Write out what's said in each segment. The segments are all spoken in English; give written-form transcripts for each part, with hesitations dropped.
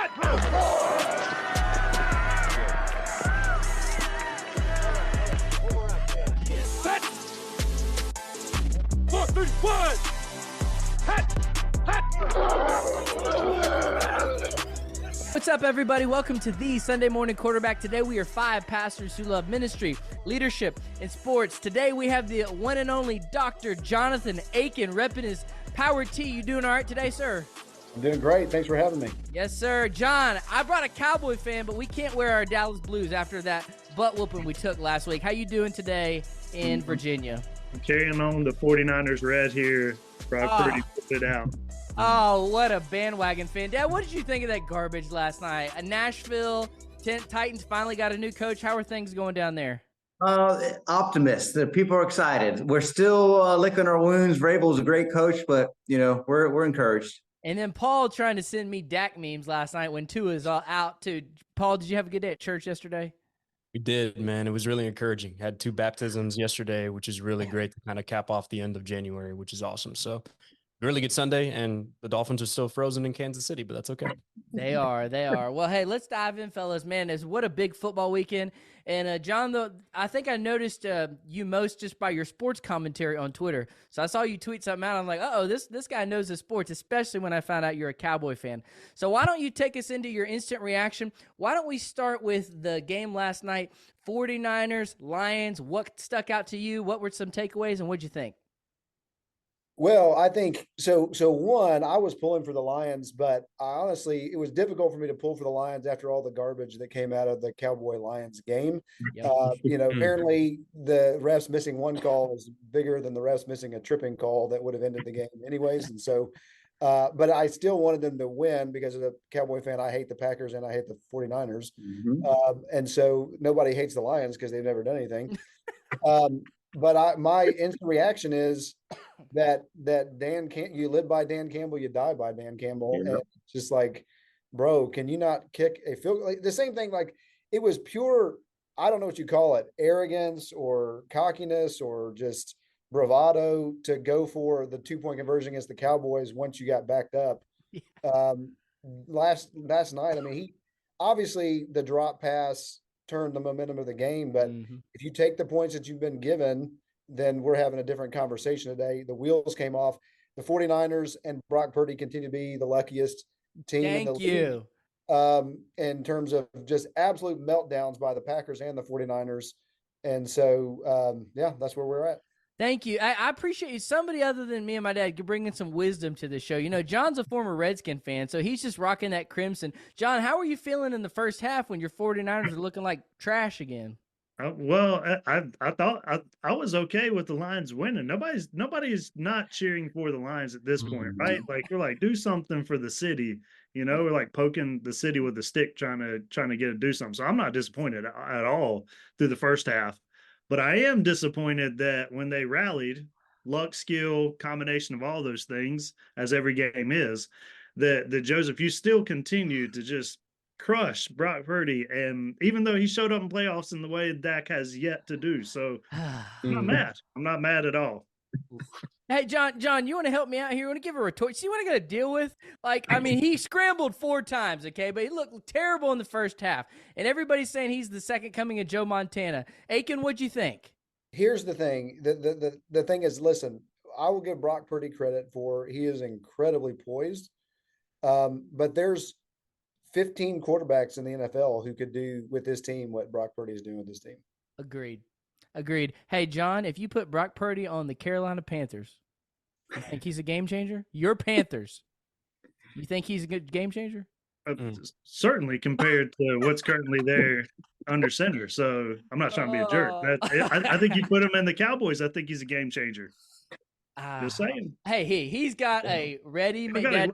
What's up, everybody? Welcome to the Sunday Morning Quarterback. Today we are 5 pastors who love ministry, leadership, and sports. Today we have the one and only Dr. Jonathan Akin repping his Power T. You doing all right today, sir? I'm doing great. Thanks for having me. Yes, sir. John, I brought a Cowboy fan, but we can't wear our Dallas Blues after that butt whooping we took last week. How you doing today in Virginia? I'm carrying on the 49ers red here. Brock Purdy put it out. Oh, what a bandwagon fan. Dad, what did you think of that garbage last night? Nashville Titans finally got a new coach. How are things going down there? Optimists. The people are excited. We're still licking our wounds. Vrabel's a great coach, but, we're encouraged. And then Paul trying to send me Dak memes last night when Tua is all out, too. Paul, did you have a good day at church yesterday? We did, man. It was really encouraging. Had 2 baptisms yesterday, which is really great to kind of cap off the end of January, which is awesome. So really good Sunday, and the Dolphins are still frozen in Kansas City, but that's okay. They are. Well, hey, let's dive in, fellas. Man, what a big football weekend. And, John, though, I think I noticed you most just by your sports commentary on Twitter. So I saw you tweet something out. I'm like, this guy knows the sports, especially when I found out you're a Cowboy fan. So why don't you take us into your instant reaction? Why don't we start with the game last night, 49ers, Lions? What stuck out to you? What were some takeaways, and what'd you think? Well, I think so. One, I was pulling for the Lions, but honestly, it was difficult for me to pull for the Lions after all the garbage that came out of the Cowboy Lions game. Yep. Apparently the refs missing one call was bigger than the refs missing a tripping call that would have ended the game anyways. And so, but I still wanted them to win because as a Cowboy fan, I hate the Packers and I hate the 49ers. Mm-hmm. And so nobody hates the Lions because they've never done anything. But my instant reaction is that you live by Dan Campbell, you die by Dan Campbell. Yeah. And it's just like, bro, can you not kick a field goal? Like, the same thing, like it was pure, I don't know what you call it, arrogance or cockiness or just bravado to go for the 2-point conversion against the Cowboys once you got backed up. Last night, I mean, he obviously the drop pass turned the momentum of the game, but if you take the points that you've been given, then we're having a different conversation today. The wheels came off. The 49ers and Brock Purdy continue to be the luckiest team in the league. In terms of just absolute meltdowns by the Packers and the 49ers. And so, that's where we're at. Thank you. I appreciate you. Somebody other than me and my dad could bring in some wisdom to the show. John's a former Redskin fan, so he's just rocking that crimson. John, how are you feeling in the first half when your 49ers are looking like trash again? Well, I thought I was okay with the Lions winning. Nobody's not cheering for the Lions at this point, right? Like we're like, do something for the city. We're like poking the city with a stick, trying to get it to do something. So I'm not disappointed at all through the first half. But I am disappointed that when they rallied, luck, skill, combination of all those things, as every game is, that Joseph, you still continue to just crush Brock Purdy. And even though he showed up in playoffs in the way Dak has yet to do. So I'm not mad. I'm not mad at all. Hey, John, you want to help me out here? You want to give a retort? See what I got to deal with? He scrambled 4 times, okay? But he looked terrible in the first half. And everybody's saying he's the second coming of Joe Montana. Akin, what'd you think? Here's the thing. The thing is, listen, I will give Brock Purdy credit for he is incredibly poised. But there's 15 quarterbacks in the NFL who could do with this team what Brock Purdy is doing with this team. Agreed. Hey, John, if you put Brock Purdy on the Carolina Panthers, you think he's a game changer? Your Panthers. You think he's a good game changer? Certainly compared to what's currently there under center. So I'm not trying to be a jerk. I think you put him in the Cowboys. I think he's a game changer. Just saying. Hey, he's got a ready made.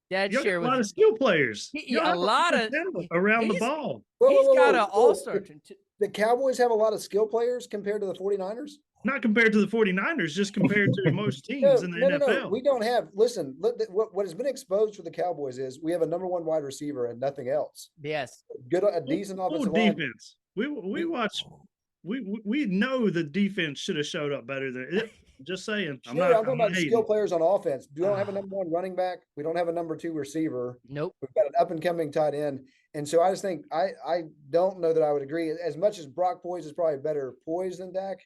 Dad share with a lot of skill players. A lot of around the ball. He's got an all-star. The Cowboys have a lot of skill players compared to the 49ers? Not compared to the 49ers, just compared to most teams in the NFL. No. We don't have – listen, what has been exposed for the Cowboys is we have a number 1 wide receiver and nothing else. Yes. A decent offensive line. Defense. We watch – we know the defense should have showed up better than Just saying. Sure, I'm talking I'm not about skill hating. players on offense. We don't have a number one running back. We don't have a number two receiver. Nope. We've got an up and coming tight end. And so I just think I don't know that I would agree. As much as Brock Poise is probably better poised than Dak,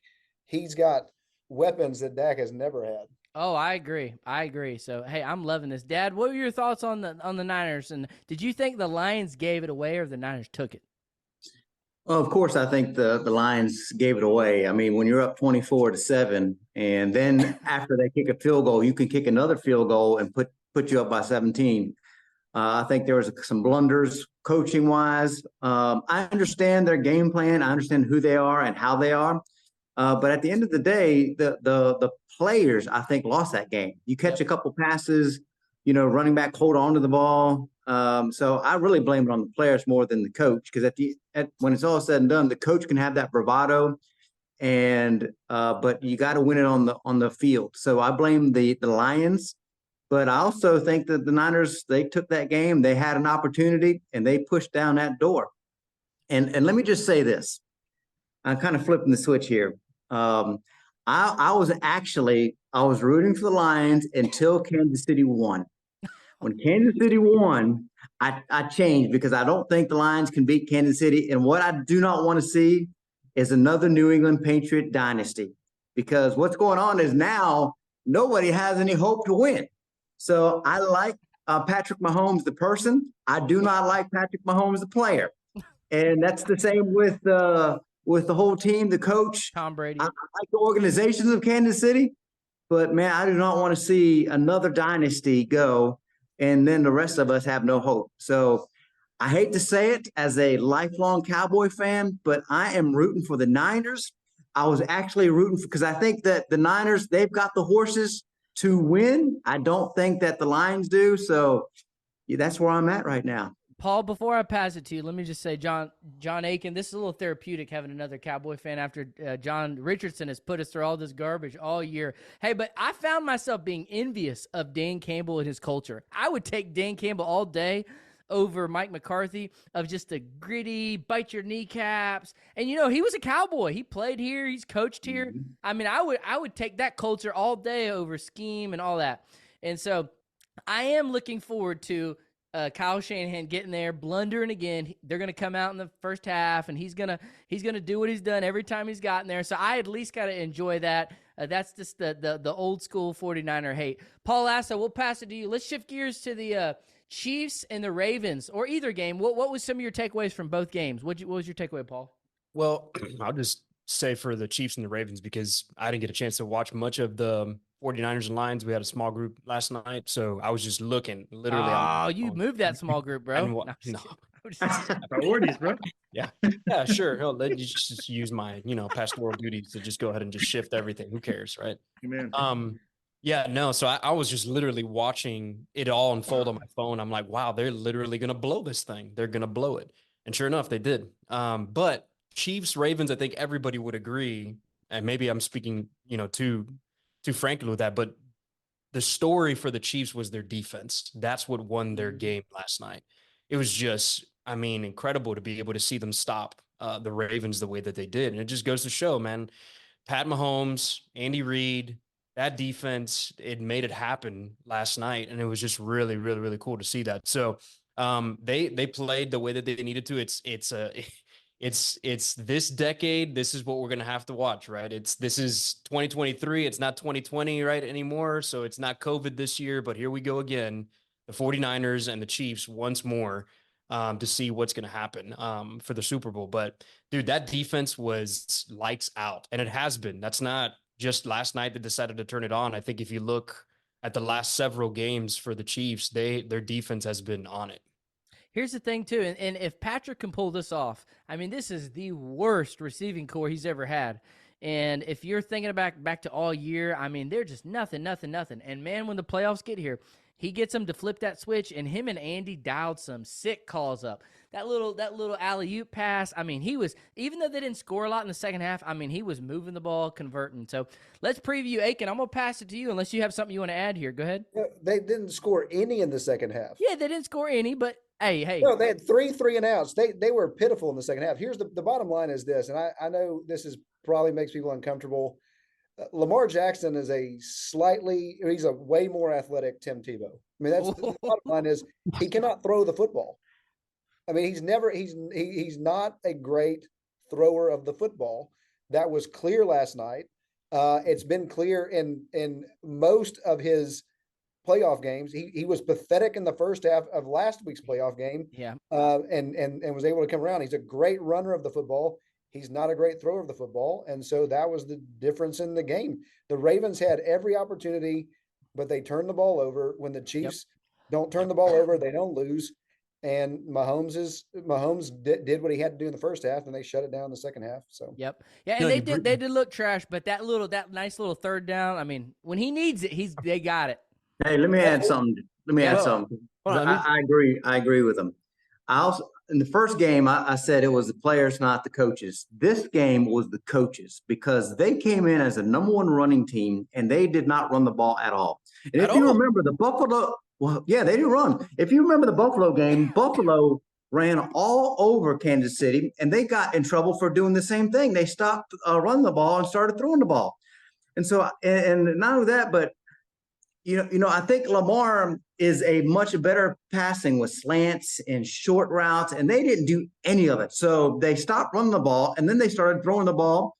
he's got weapons that Dak has never had. Oh, I agree. I agree. So, hey, I'm loving this. Dad, what were your thoughts on the Niners? And did you think the Lions gave it away or the Niners took it? Well, of course, I think the Lions gave it away. I mean, when you're up 24-7, and then after they kick a field goal, you can kick another field goal and put you up by 17. I think there was some blunders coaching wise. I understand their game plan. I understand who they are and how they are. But at the end of the day, the players, I think, lost that game. You catch a couple passes, running back hold on to the ball. So I really blame it on the players more than the coach, because when it's all said and done, the coach can have that bravado, but you got to win it on the field. So I blame the Lions, but I also think that the Niners, they took that game, they had an opportunity, and they pushed down that door. And let me just say this. I'm kind of flipping the switch here. I was rooting for the Lions until Kansas City won. When Kansas City won, I changed, because I don't think the Lions can beat Kansas City. And what I do not want to see is another New England Patriot dynasty, because what's going on is now nobody has any hope to win. So I like Patrick Mahomes, the person. I do not like Patrick Mahomes, the player. And that's the same with the whole team, the coach. Tom Brady. I like the organizations of Kansas City, but man, I do not want to see another dynasty go, and then the rest of us have no hope. So I hate to say it as a lifelong Cowboy fan, but I am rooting for the Niners. I was actually rooting because I think that the Niners, they've got the horses to win. I don't think that the Lions do. So yeah, that's where I'm at right now. Paul, before I pass it to you, let me just say, John Akin, this is a little therapeutic having another Cowboy fan after John Richardson has put us through all this garbage all year. Hey, but I found myself being envious of Dan Campbell and his culture. I would take Dan Campbell all day over Mike McCarthy, of just the gritty, bite your kneecaps. And, he was a Cowboy. He played here. He's coached here. Mm-hmm. I mean, I would take that culture all day over scheme and all that. And so I am looking forward to Kyle Shanahan getting there, blundering again. They're going to come out in the first half, and he's gonna do what he's done every time he's gotten there. So I at least got to enjoy that. That's just the old school 49er hate. Paul Lasso, we'll pass it to you. Let's shift gears to the Chiefs and the Ravens, or either game. What was some of your takeaways from both games? What was your takeaway, Paul? Well, I'll just say for the Chiefs and the Ravens, because I didn't get a chance to watch much of the 49ers and Lions. We had a small group last night, so I was just looking literally. Oh, you moved that small group, bro. No. Priorities, bro. Yeah, sure. Hell, let you just use my, pastoral duties to just go ahead and just shift everything. Who cares, right? Amen. Yeah, no. So I was just literally watching it all unfold on my phone. I'm like, wow, they're literally gonna blow this thing. They're gonna blow it, and sure enough, they did. But Chiefs, Ravens, I think everybody would agree, and maybe I'm speaking, too frankly with that, but the story for the Chiefs was their defense. That's what won their game last night. It was just, incredible to be able to see them stop the Ravens the way that they did. And it just goes to show, man, Pat Mahomes, Andy Reid, that defense, it made it happen last night. And it was just really, really, really cool to see that. So they played the way that they needed to. It's this decade. This is what we're going to have to watch, right? This is 2023. It's not 2020 right anymore. So it's not COVID this year, but here we go again, the 49ers and the Chiefs once more to see what's going to happen for the Super Bowl. But dude, that defense was lights out, and it has been. That's not just last night that decided to turn it on. I think if you look at the last several games for the Chiefs, their defense has been on it. Here's the thing, too, and if Patrick can pull this off, this is the worst receiving core he's ever had. And if you're thinking back to all year, they're just nothing. And, man, when the playoffs get here, he gets them to flip that switch, and him and Andy dialed some sick calls up. That little alley-oop pass, he was, even though they didn't score a lot in the second half, he was moving the ball, converting. So let's preview Akin. I'm going to pass it to you unless you have something you want to add here. Go ahead. They didn't score any in the second half. Yeah, they didn't score any, but hey. No, they had three and outs. They were pitiful in the second half. Here's the bottom line is this, and I know this is probably makes people uncomfortable. Lamar Jackson is he's a way more athletic Tim Tebow. I mean, that's the bottom line is he cannot throw the football. I mean, he's not a great thrower of the football. That was clear last night. It's been clear in most of his playoff games. He was pathetic in the first half of last week's playoff game. Yeah. And was able to come around. He's a great runner of the football. He's not a great thrower of the football. And so that was the difference in the game. The Ravens had every opportunity, but they turned the ball over. When the Chiefs don't turn the ball over, they don't lose. And Mahomes did what he had to do in the first half, and they shut it down in the second half. So yeah, and they did look trash, but that nice little third down. I mean, when he needs it, they got it. Hey, let me add something. I agree with them. I also, in the first game, I said it was the players, not the coaches. This game was the coaches because they came in as a number one running team and they did not run the ball at all. And if you remember the Buffalo, they didn't run. If you remember the Buffalo game, Buffalo ran all over Kansas City and they got in trouble for doing the same thing. They stopped running the ball and started throwing the ball. And so, and not only that, but I think Lamar is a much better passing with slants and short routes, and they didn't do any of it. So they stopped running the ball, and then they started throwing the ball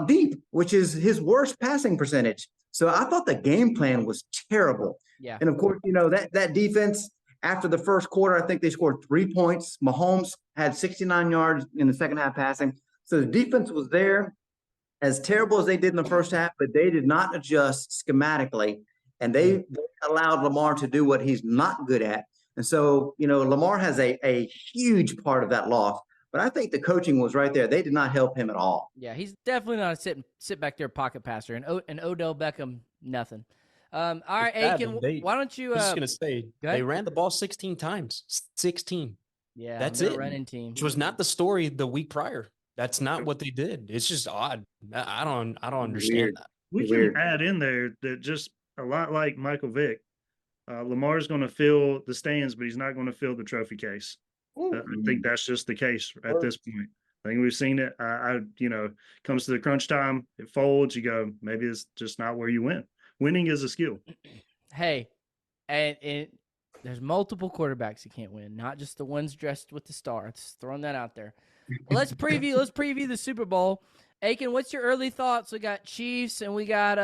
deep, which is his worst passing percentage. So I thought the game plan was terrible. Yeah. And of course, that defense after the first quarter, I think they scored 3 points. Mahomes had 69 yards in the second half passing. So the defense was there as terrible as they did in the first half, but they did not adjust schematically. And they allowed Lamar to do what he's not good at. And so, Lamar has a huge part of that loss. But I think the coaching was right there. They did not help him at all. Yeah, he's definitely not a sit back there pocket passer. And Odell Beckham, nothing. All right, Akin, why don't you? I was just gonna say they ran the ball 16 times. 16. Yeah, that's it. Running team, which was not the story the week prior. That's not what they did. It's just odd. I don't understand that. We can add in there that just a lot like Michael Vick, Lamar's going to fill the stands, but he's not going to fill the trophy case. I think that's just the case at this point. I think we've seen it. Comes to the crunch time, it folds. You go, maybe it's just not where you win. Winning is a skill. Hey, and there's multiple quarterbacks who can't win, not just the ones dressed with the star. Just throwing that out there. Well, let's preview the Super Bowl. Akin, what's your early thoughts? We got Chiefs and we got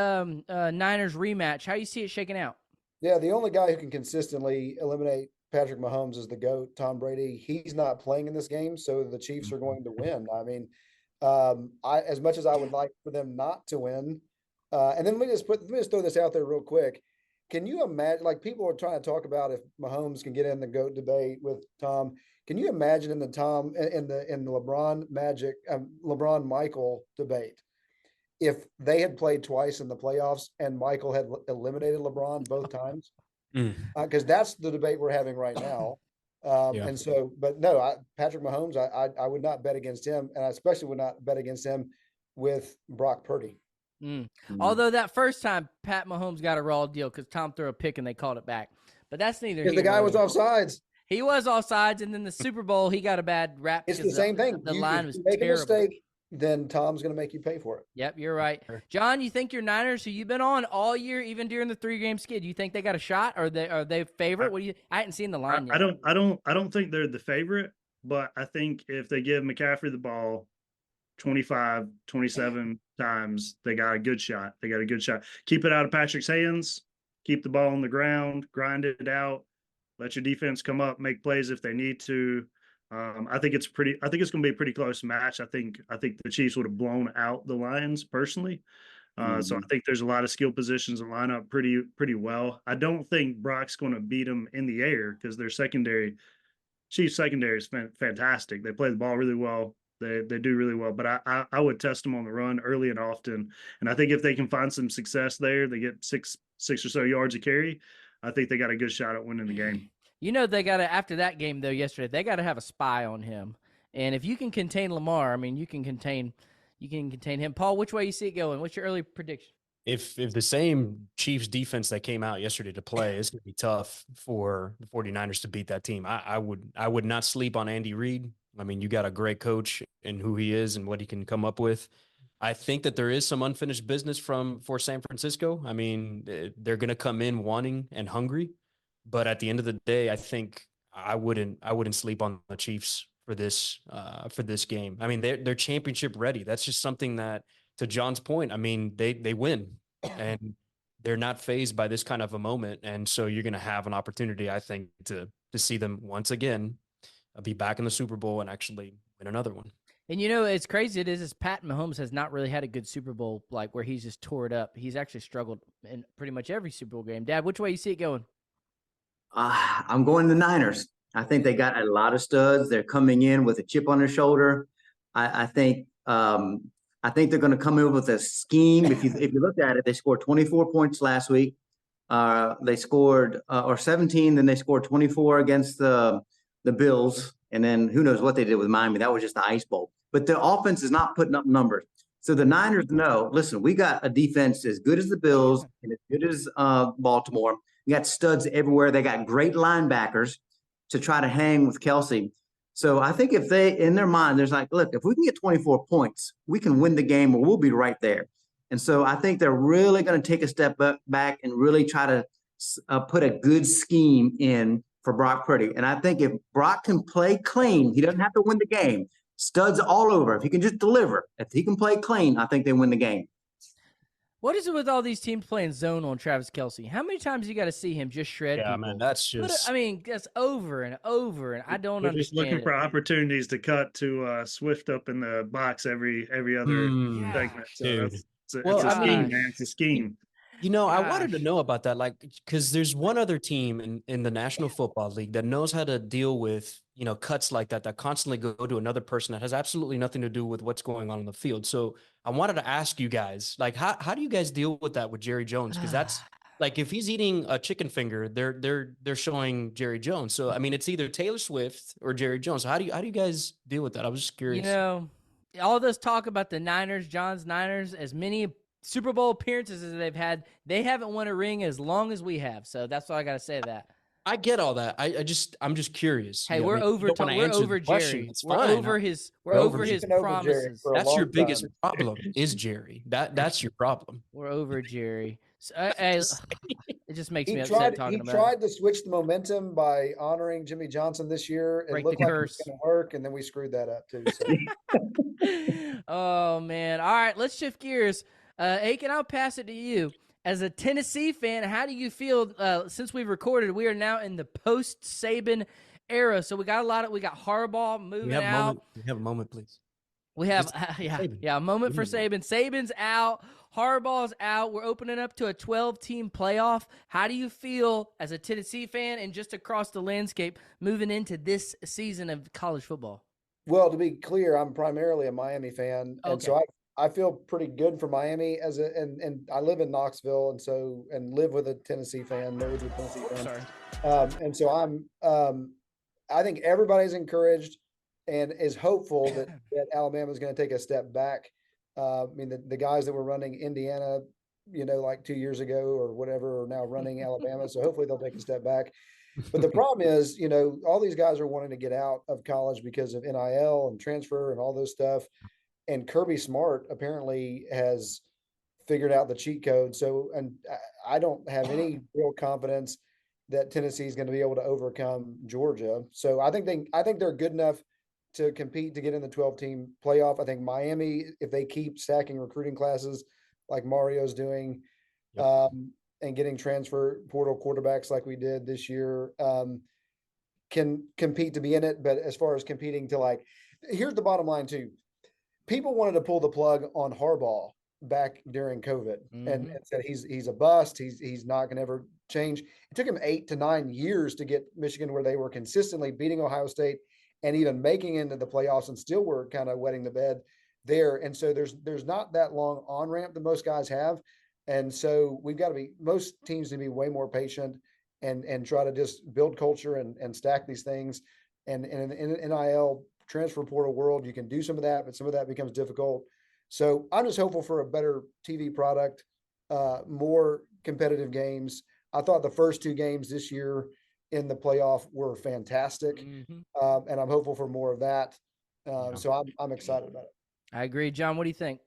Niners rematch. How you see it shaking out? Yeah, the only guy who can consistently eliminate Patrick Mahomes is the GOAT, Tom Brady. He's not playing in this game, so the Chiefs are going to win. I mean, as much as I would like for them not to win, and then let me just throw this out there real quick. Can you imagine? Like, people are trying to talk about if Mahomes can get in the GOAT debate with Tom. Can you imagine in the LeBron Michael debate, if they had played twice in the playoffs and Michael had eliminated LeBron both times? Because that's the debate we're having right now. And so, but no, Patrick Mahomes, I would not bet against him, and I especially would not bet against him with Brock Purdy. Although that first time, Pat Mahomes got a raw deal because Tom threw a pick and they called it back. But that's neither. Because the guy was offsides. He was offsides, and then the Super Bowl, he got a bad rap. It's the same thing. The line was terrible. Make a mistake, then Tom's going to make you pay for it. Yep, you're right. John, you think your Niners, who you've been on all year, even during the 3-game skid, you think they got a shot? Or are they favorite? I hadn't seen the line yet. I don't think they're the favorite, but I think if they give McCaffrey the ball 25, 27 times, they got a good shot. Keep it out of Patrick's hands. Keep the ball on the ground. Grind it out. Let your defense come up, make plays if they need to. I think it's going to be a pretty close match. I think the Chiefs would have blown out the Lions personally. So I think there's a lot of skill positions that line up pretty well. I don't think Brock's going to beat them in the air because their Chiefs secondary is fantastic. They play the ball really well. They do really well, but I would test them on the run early and often. And I think if they can find some success there, they get six or so yards a carry. I think they got a good shot at winning the game. They got to, after that game, though, yesterday, they got to have a spy on him. And if you can contain Lamar, I mean, you can contain him. Paul, which way you see it going? What's your early prediction? If the same Chiefs defense that came out yesterday to play, it's going to be tough for the 49ers to beat that team. I would not sleep on Andy Reid. I mean, you got a great coach and who he is and what he can come up with. I think that there is some unfinished business for San Francisco. I mean, they're going to come in wanting and hungry, but at the end of the day, I think I wouldn't sleep on the Chiefs for this game. I mean, they're championship ready. That's just something that, to John's point, I mean, they win and they're not fazed by this kind of a moment, and so you're going to have an opportunity, I think, to see them once again be back in the Super Bowl and actually win another one. And it's crazy. It is Pat Mahomes has not really had a good Super Bowl, like where he's just tore it up. He's actually struggled in pretty much every Super Bowl game. Dad, which way you see it going? I'm going the Niners. I think they got a lot of studs. They're coming in with a chip on their shoulder. I think they're going to come in with a scheme. If you look at it, they scored 24 points last week. They scored or 17, then they scored 24 against the Bills, and then who knows what they did with Miami. That was just the ice bowl. But the offense is not putting up numbers. So the Niners know, listen, we got a defense as good as the Bills and as good as Baltimore. We got studs everywhere. They got great linebackers to try to hang with Kelsey. So I think if they, in their mind, there's like, look, if we can get 24 points, we can win the game or we'll be right there. And so I think they're really going to take a step back and really try to put a good scheme in for Brock Purdy. And I think if Brock can play clean, he doesn't have to win the game. Studs all over. If he can just deliver, if he can play clean, I think they win the game. What is it with all these teams playing zone on Travis Kelce? How many times you got to see him just shred people? Man, that's just. That's over and over, and I don't understand. Just looking for opportunities to cut to Swift up in the box every other segment. So dude. it's a scheme, man. It's a scheme. I wanted to know about that, like, because there's one other team in the National Football League that knows how to deal with, cuts like that constantly go to another person that has absolutely nothing to do with what's going on in the field. So I wanted to ask you guys, like, how do you guys deal with that with Jerry Jones? Because that's like, if he's eating a chicken finger, they're showing Jerry Jones. So I mean, it's either Taylor Swift or Jerry Jones. So how do you guys deal with that? I was just curious. All this talk about the Niners, John's Niners, as many Super Bowl appearances as they've had, they haven't won a ring as long as we have. So that's all I got to say to that. I get all that. I'm just curious. Hey, we're over Jerry. We're over his promises. That's your biggest problem is Jerry. That's your problem. We're over Jerry. So, it just makes me upset talking about it. He tried to switch the momentum by honoring Jimmy Johnson this year. It looked like it was going to work, and then we screwed that up too. So. Oh, man. All right, let's shift gears. Akin, I'll pass it to you. As a Tennessee fan, how do you feel since we've recorded? We are now in the post-Saban era, so we got Harbaugh moving out. We have a moment, please. We have a moment for Saban. Saban's out. Harbaugh's out. We're opening up to a 12-team playoff. How do you feel as a Tennessee fan and just across the landscape moving into this season of college football? Well, to be clear, I'm primarily a Miami fan, and so I feel pretty good for Miami and I live in Knoxville and live with a Tennessee fan, married to a Tennessee fan. And so I think everybody's encouraged and is hopeful that Alabama is going to take a step back. I mean, the guys that were running Indiana, like 2 years ago or whatever, are now running Alabama. So hopefully they'll take a step back. But the problem is, all these guys are wanting to get out of college because of NIL and transfer and all this stuff. And Kirby Smart apparently has figured out the cheat code. So, and I don't have any real confidence that Tennessee is going to be able to overcome Georgia. So I think they're good enough to compete to get in the 12-team playoff. I think Miami, if they keep stacking recruiting classes like Mario's doing, and getting transfer portal quarterbacks like we did this year, can compete to be in it. But as far as competing to here's the bottom line too. People wanted to pull the plug on Harbaugh back during COVID and said he's a bust. He's not going to ever change. It took him 8 to 9 years to get Michigan where they were consistently beating Ohio State and even making it into the playoffs, and still were kind of wetting the bed there. And so there's not that long on ramp that most guys have. And so we've got to be, most teams to be way more patient and try to just build culture and stack these things. And in NIL transfer portal world, you can do some of that, but some of that becomes difficult. So I'm just hopeful for a better TV product, more competitive games. I thought the first 2 games this year in the playoff were fantastic. And I'm hopeful for more of that. So I'm excited about it. I agree. John, what do you think?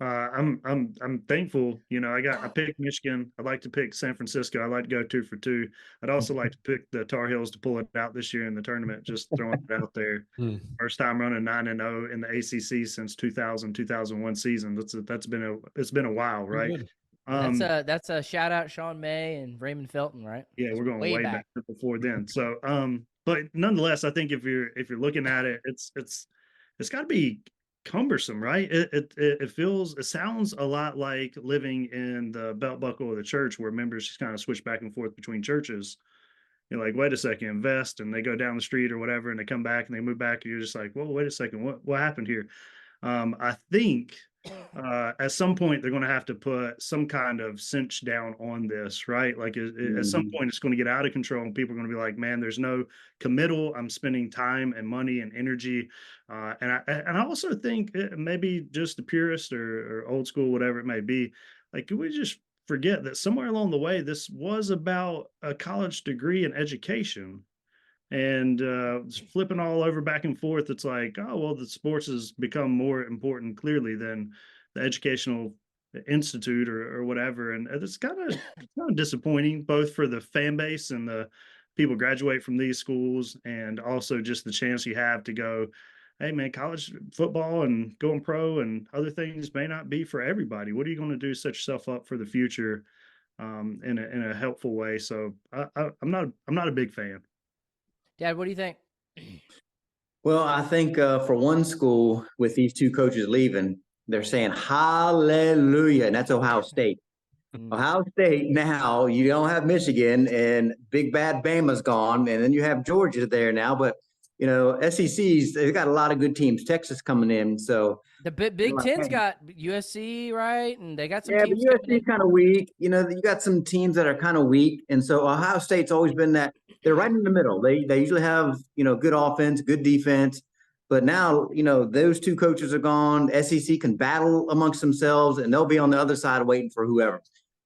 I'm thankful. You know, I picked Michigan. I'd like to pick San Francisco. I'd like to go 2 for 2. I'd also like to pick the Tar Heels to pull it out this year in the tournament. Just throwing it out there. First time running 9-0 in the ACC since 2001 season. It's been a while, right? That's a shout out Sean May and Raymond Felton, right? Yeah, we're going way back before then. So, but nonetheless, I think if you're looking at it, it's got to be cumbersome, right? It sounds a lot like living in the belt buckle of the church, where members just kind of switch back and forth between churches. You're like, wait a second, invest, and they go down the street or whatever, and they come back and they move back, and you're just like, well, wait a second, what happened here? I think at some point they're going to have to put some kind of cinch down on this, right? Like at some point it's going to get out of control, and people are going to be like, man, there's no committal. I'm spending time and money and energy. And I also think maybe just the purist or old school, whatever it may be, like, could we just forget that somewhere along the way, this was about a college degree and education? And flipping all over back and forth, it's like, oh, well, the sports has become more important clearly than the educational institute or whatever. And it's kind of disappointing, both for the fan base and the people graduate from these schools, and also just the chance you have to go, hey, man, college football and going pro and other things may not be for everybody. What are you going to do to set yourself up for the future in a helpful way? So I'm not a big fan. Dad, what do you think? Well, I think for one school, with these 2 coaches leaving, they're saying hallelujah, and that's Ohio State. Ohio State, now you don't have Michigan, and big bad Bama's gone, and then you have Georgia there now. But you know, SEC's, they've got a lot of good teams. Texas coming in, so the Big Ten's got USC, right? And they got some yeah, teams. but USC's kind of weak. You know, you got some teams that are kind of weak, and so Ohio State's always been that. They're right in the middle. They usually have, you know, good offense, good defense. But now, you know, those 2 coaches are gone. SEC can battle amongst themselves, and they'll be on the other side waiting for whoever.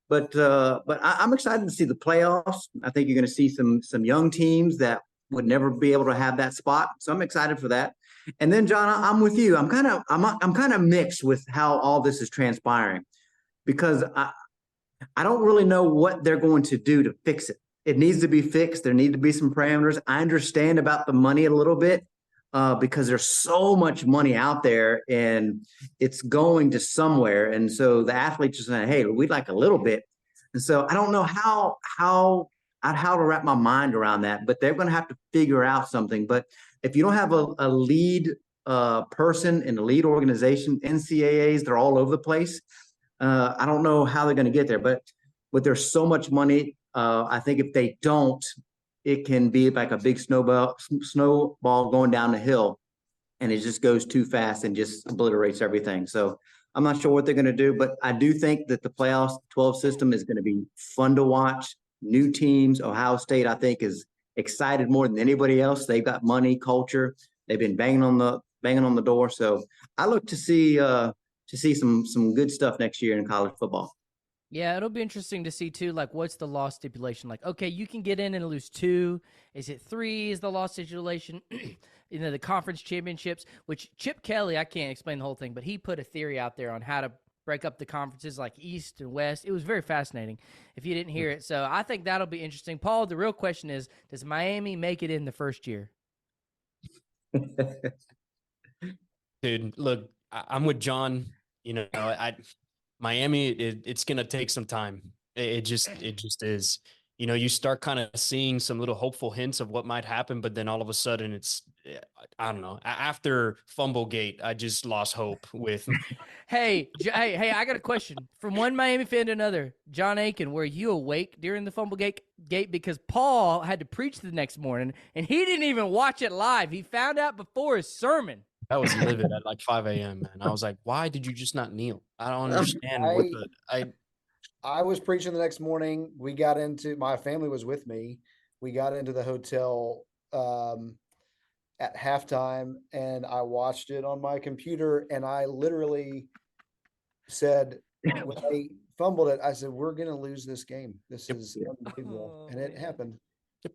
But I'm excited to see the playoffs. I think you're going to see some young teams that would never be able to have that spot. So I'm excited for that. And then, John, I'm with you. I'm kind of mixed with how all this is transpiring, because I don't really know what they're going to do to fix it. It needs to be fixed. There need to be some parameters. I understand about the money a little bit because there's so much money out there, and it's going to somewhere. And so the athletes are saying, hey, we'd like a little bit. And so I don't know how to wrap my mind around that, but they're going to have to figure out something. But if you don't have a lead person in the lead organization, NCAAs, they're all over the place. I don't know how they're going to get there, but there's so much money. I think if they don't, it can be like a big snowball going down the hill, and it just goes too fast and just obliterates everything. So I'm not sure what they're going to do, but I do think that the playoffs 12 system is going to be fun to watch. New teams. Ohio State, I think, is excited more than anybody else. They've got money, culture. They've been banging on the door. So I look to see some good stuff next year in college football. Yeah, it'll be interesting to see too, like, what's the law stipulation? Like, okay, you can get in and lose 2. Is it 3 is the law stipulation? You know, the conference championships, which Chip Kelly, I can't explain the whole thing, but he put a theory out there on how to break up the conferences like East and West. It was very fascinating if you didn't hear it. So I think that'll be interesting. Paul, the real question is, does Miami make it in the first year? Dude, look, I'm with John. You know, Miami, it's going to take some time. It just is. You know, you start kind of seeing some little hopeful hints of what might happen, but then all of a sudden it's, I don't know. After Fumblegate, I just lost hope with. Hey, I got a question from one Miami fan to another. John Akin, were you awake during the Fumblegate? Because Paul had to preach the next morning, and he didn't even watch it live. He found out before his sermon. I was livid at like 5 a.m., man. I was like, why did you just not kneel? I don't understand I was preaching the next morning. My family was with me. We got into the hotel at halftime, and I watched it on my computer, and I literally said, when they fumbled it, I said, we're going to lose this game. This is unbelievable. And it happened.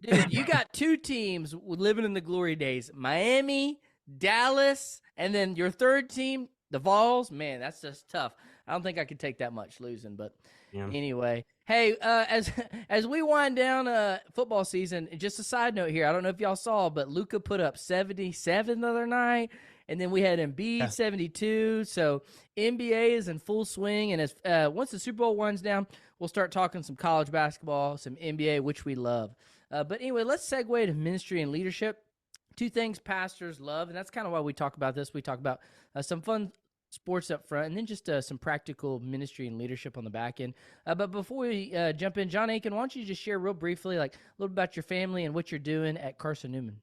Dude, you got 2 teams living in the glory days, Miami, Dallas, and then your third team, The Vols, man, that's just tough. I don't think I could take that much losing, but anyway. Hey, as we wind down football season, just a side note here. I don't know if y'all saw, but Luka put up 77 the other night, and then we had Embiid 72. So NBA is in full swing, and as once the Super Bowl winds down, we'll start talking some college basketball, some NBA, which we love. But anyway, let's segue to ministry and leadership. Two things pastors love, and that's kind of why we talk about this. We talk about some fun sports up front, and then just some practical ministry and leadership on the back end. But before we jump in, John Akin, why don't you just share real briefly, like a little about your family and what you're doing at Carson Newman?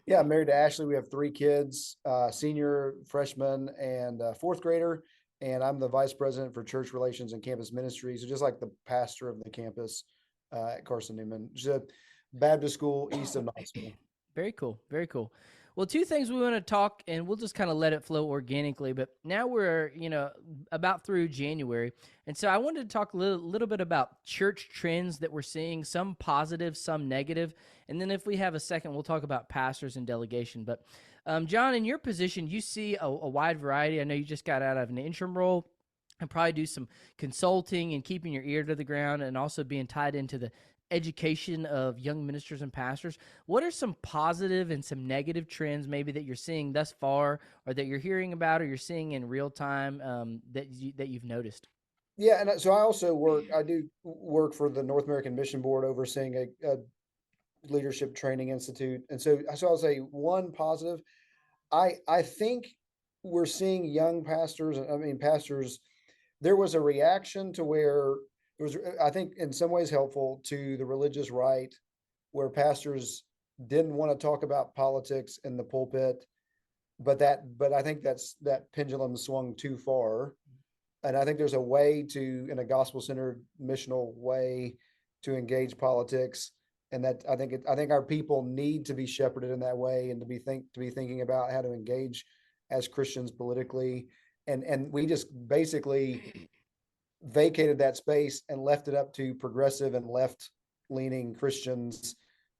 Yeah, I'm married to Ashley. We have 3 kids, senior, freshman, and fourth grader. And I'm the vice president for church relations and campus ministry. So just like the pastor of the campus at Carson Newman, which is a Baptist school east of Knoxville. Very cool. Very cool. Well, 2 things we want to talk, and we'll just kind of let it flow organically. But now we're, about through January. And so I wanted to talk a little bit about church trends that we're seeing, some positive, some negative. And then if we have a second, we'll talk about pastors and delegation. But John, in your position, you see a wide variety. I know you just got out of an interim role and probably do some consulting and keeping your ear to the ground and also being tied into the education of young ministers and pastors. What are some positive and some negative trends maybe that you're seeing thus far, or that you're hearing about, or you're seeing in real time that you've noticed? Yeah, and so I do work for the North American Mission Board, overseeing a leadership training institute. And so I'll say one positive. I think we're seeing young pastors. There was a reaction to where it was, I think, in some ways helpful to the religious right, where pastors didn't want to talk about politics in the pulpit, but I think that pendulum swung too far. And I think there's a way to, in a gospel-centered missional way, to engage politics. And that I think our people need to be shepherded in that way, and to be thinking about how to engage as Christians politically. And we just basically vacated that space and left it up to progressive and left-leaning Christians,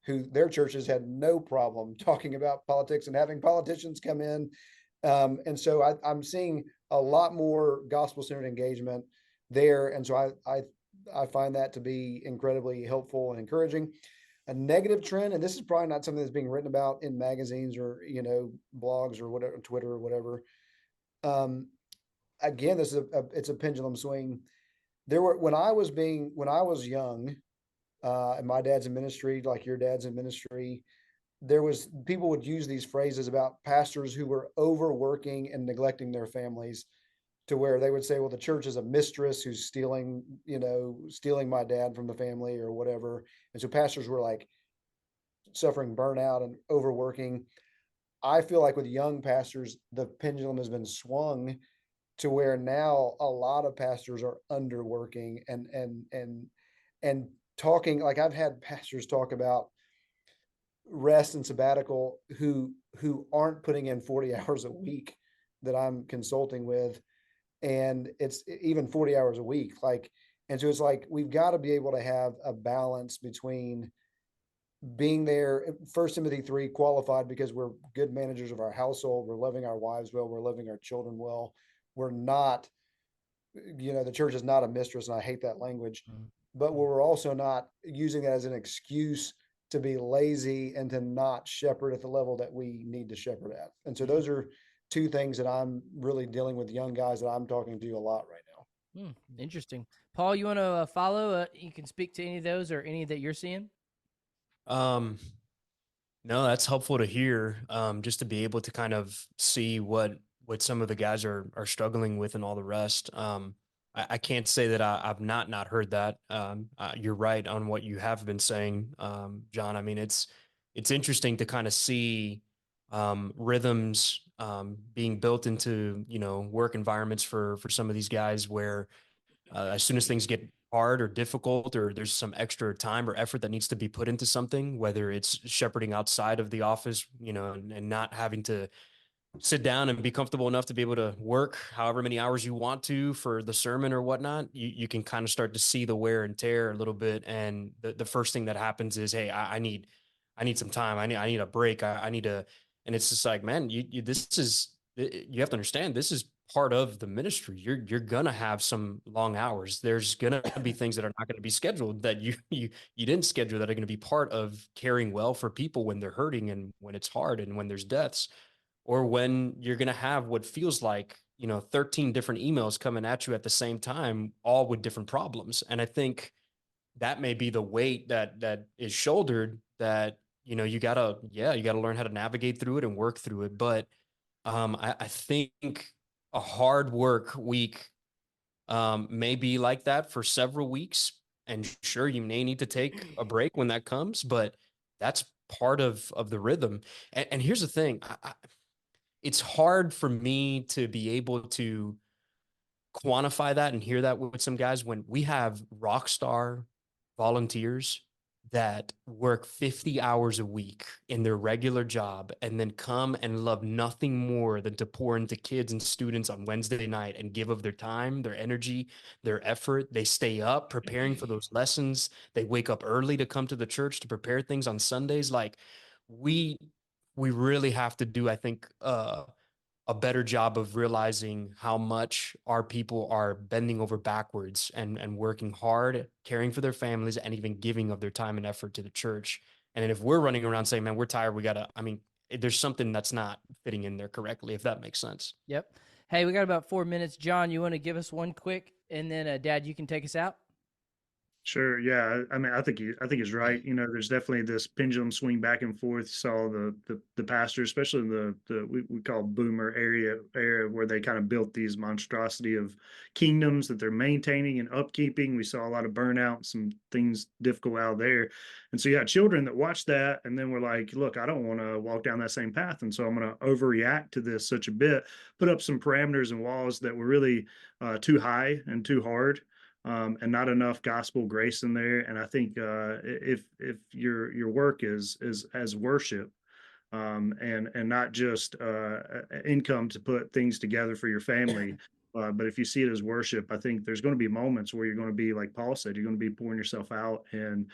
who their churches had no problem talking about politics and having politicians come in. And so I'm seeing a lot more gospel-centered engagement there. And so I find that to be incredibly helpful and encouraging. A negative trend, and this is probably not something that's being written about in magazines or, blogs or whatever, Twitter or whatever. Again, it's a pendulum swing. When I was young, and my dad's in ministry, like your dad's in ministry, people would use these phrases about pastors who were overworking and neglecting their families, to where they would say, well, the church is a mistress who's stealing my dad from the family or whatever. And so pastors were like suffering burnout and overworking. I feel like with young pastors, the pendulum has been swung to where now a lot of pastors are underworking and talking, like I've had pastors talk about rest and sabbatical who aren't putting in 40 hours a week that I'm consulting with. And it's even 40 hours a week. And so it's like, we've got to be able to have a balance between being there. 1 Timothy 3, qualified because we're good managers of our household. We're loving our wives well. We're loving our children well. We're not, the church is not a mistress, and I hate that language, but we're also not using that as an excuse to be lazy and to not shepherd at the level that we need to shepherd at. And so those are 2 things that I'm really dealing with young guys that I'm talking to a lot right now. Interesting. Paul, you want to follow? You can speak to any of those or any that you're seeing. No, that's helpful to hear. Just to be able to kind of see what some of the guys are struggling with and all the rest. I can't say that I've not heard that. You're right on what you have been saying, John. I mean, it's interesting to kind of see rhythms being built into, work environments for some of these guys, where as soon as things get hard or difficult, or there's some extra time or effort that needs to be put into something, whether it's shepherding outside of the office, and not having to sit down and be comfortable enough to be able to work however many hours you want to for the sermon or whatnot, you can kind of start to see the wear and tear a little bit. And the first thing that happens is, hey, I need some time. I need a break. I need a, and it's just like, man, you have to understand, this is part of the ministry. You're gonna have some long hours. There's gonna be things that are not gonna be scheduled that you didn't schedule that are gonna be part of caring well for people when they're hurting and when it's hard and when there's deaths, or when you're gonna have what feels like 13 different emails coming at you at the same time, all with different problems. And I think that may be the weight that is shouldered, that you gotta learn how to navigate through it and work through it. But I think a hard work week may be like that for several weeks, and sure, you may need to take a break when that comes, but that's part of the rhythm. And here's the thing, it's hard for me to be able to quantify that and hear that with some guys when we have rock star volunteers that work 50 hours a week in their regular job and then come and love nothing more than to pour into kids and students on Wednesday night and give of their time, their energy, their effort. They stay up preparing for those lessons. They wake up early to come to the church to prepare things on Sundays. Like we really have to do, I think, a better job of realizing how much our people are bending over backwards and working hard, caring for their families, and even giving of their time and effort to the church. And if we're running around saying, man, we're tired, there's something that's not fitting in there correctly, if that makes sense. Yep. Hey, we got about 4 minutes. John, you want to give us one quick, and then Dad, you can take us out? Sure. Yeah. I mean, I think he's right. There's definitely this pendulum swing back and forth. You saw the pastors, especially in the we call boomer area where they kind of built these monstrosity of kingdoms that they're maintaining and upkeeping. We saw a lot of burnout, some things difficult out there. And so you had children that watched that and then were like, look, I don't want to walk down that same path. And so I'm going to overreact to this such a bit, put up some parameters and walls that were really too high and too hard. And not enough gospel grace in there. And I think if your work is as worship, and not just income to put things together for your family, but if you see it as worship, I think there's going to be moments where you're going to be, like Paul said, you're going to be pouring yourself out and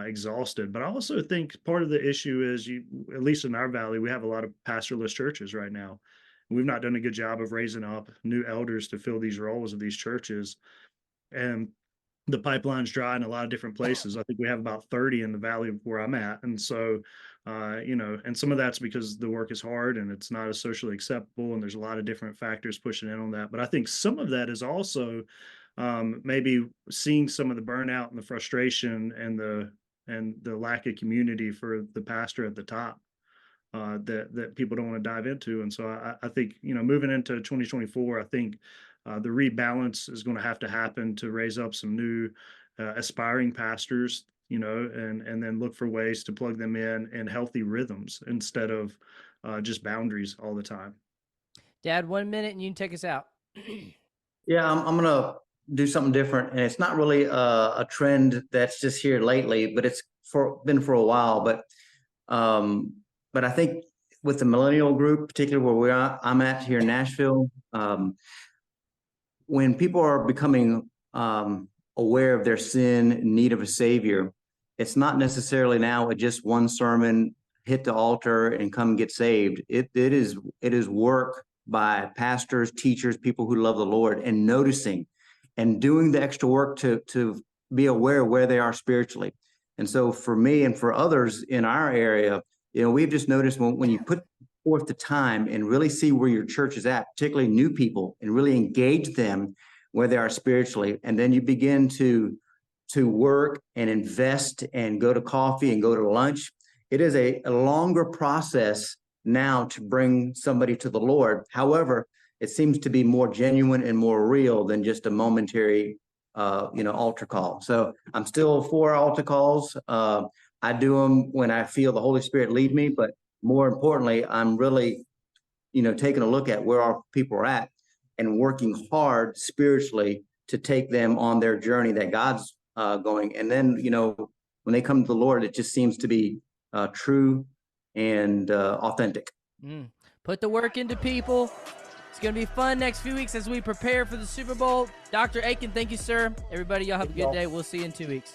exhausted. But I also think part of the issue is, at least in our valley, we have a lot of pastorless churches right now. We've not done a good job of raising up new elders to fill these roles of these churches. And the pipeline's dry in a lot of different places. I think we have about 30 in the valley where I'm at. And so, and some of that's because the work is hard and it's not as socially acceptable. And there's a lot of different factors pushing in on that. But I think some of that is also maybe seeing some of the burnout and the frustration and the lack of community for the pastor at the top. That people don't want to dive into. And so I think, moving into 2024, I think the rebalance is going to have to happen to raise up some new aspiring pastors, and then look for ways to plug them in healthy rhythms instead of just boundaries all the time. Dad, 1 minute and you can take us out. Yeah, I'm going to do something different. And it's not really a trend that's just here lately, but it's been for a while. But I think with the millennial group, particularly where I'm at here in Nashville, when people are becoming aware of their sin, in need of a savior, it's not necessarily now just one sermon, hit the altar and come get saved. It is work by pastors, teachers, people who love the Lord, and noticing and doing the extra work to be aware of where they are spiritually. And so for me and for others in our area, we've just noticed when you put forth the time and really see where your church is at, particularly new people, and really engage them where they are spiritually. And then you begin to work and invest and go to coffee and go to lunch. It is a longer process now to bring somebody to the Lord. However, it seems to be more genuine and more real than just a momentary altar call. So I'm still for altar calls. I do them when I feel the Holy Spirit lead me, but more importantly, I'm really, taking a look at where our people are at and working hard spiritually to take them on their journey that God's going. And then, when they come to the Lord, it just seems to be true and authentic. Put the work into people. It's going to be fun next few weeks as we prepare for the Super Bowl. Dr. Akin, thank you, sir. Everybody, y'all have a good day. We'll see you in 2 weeks.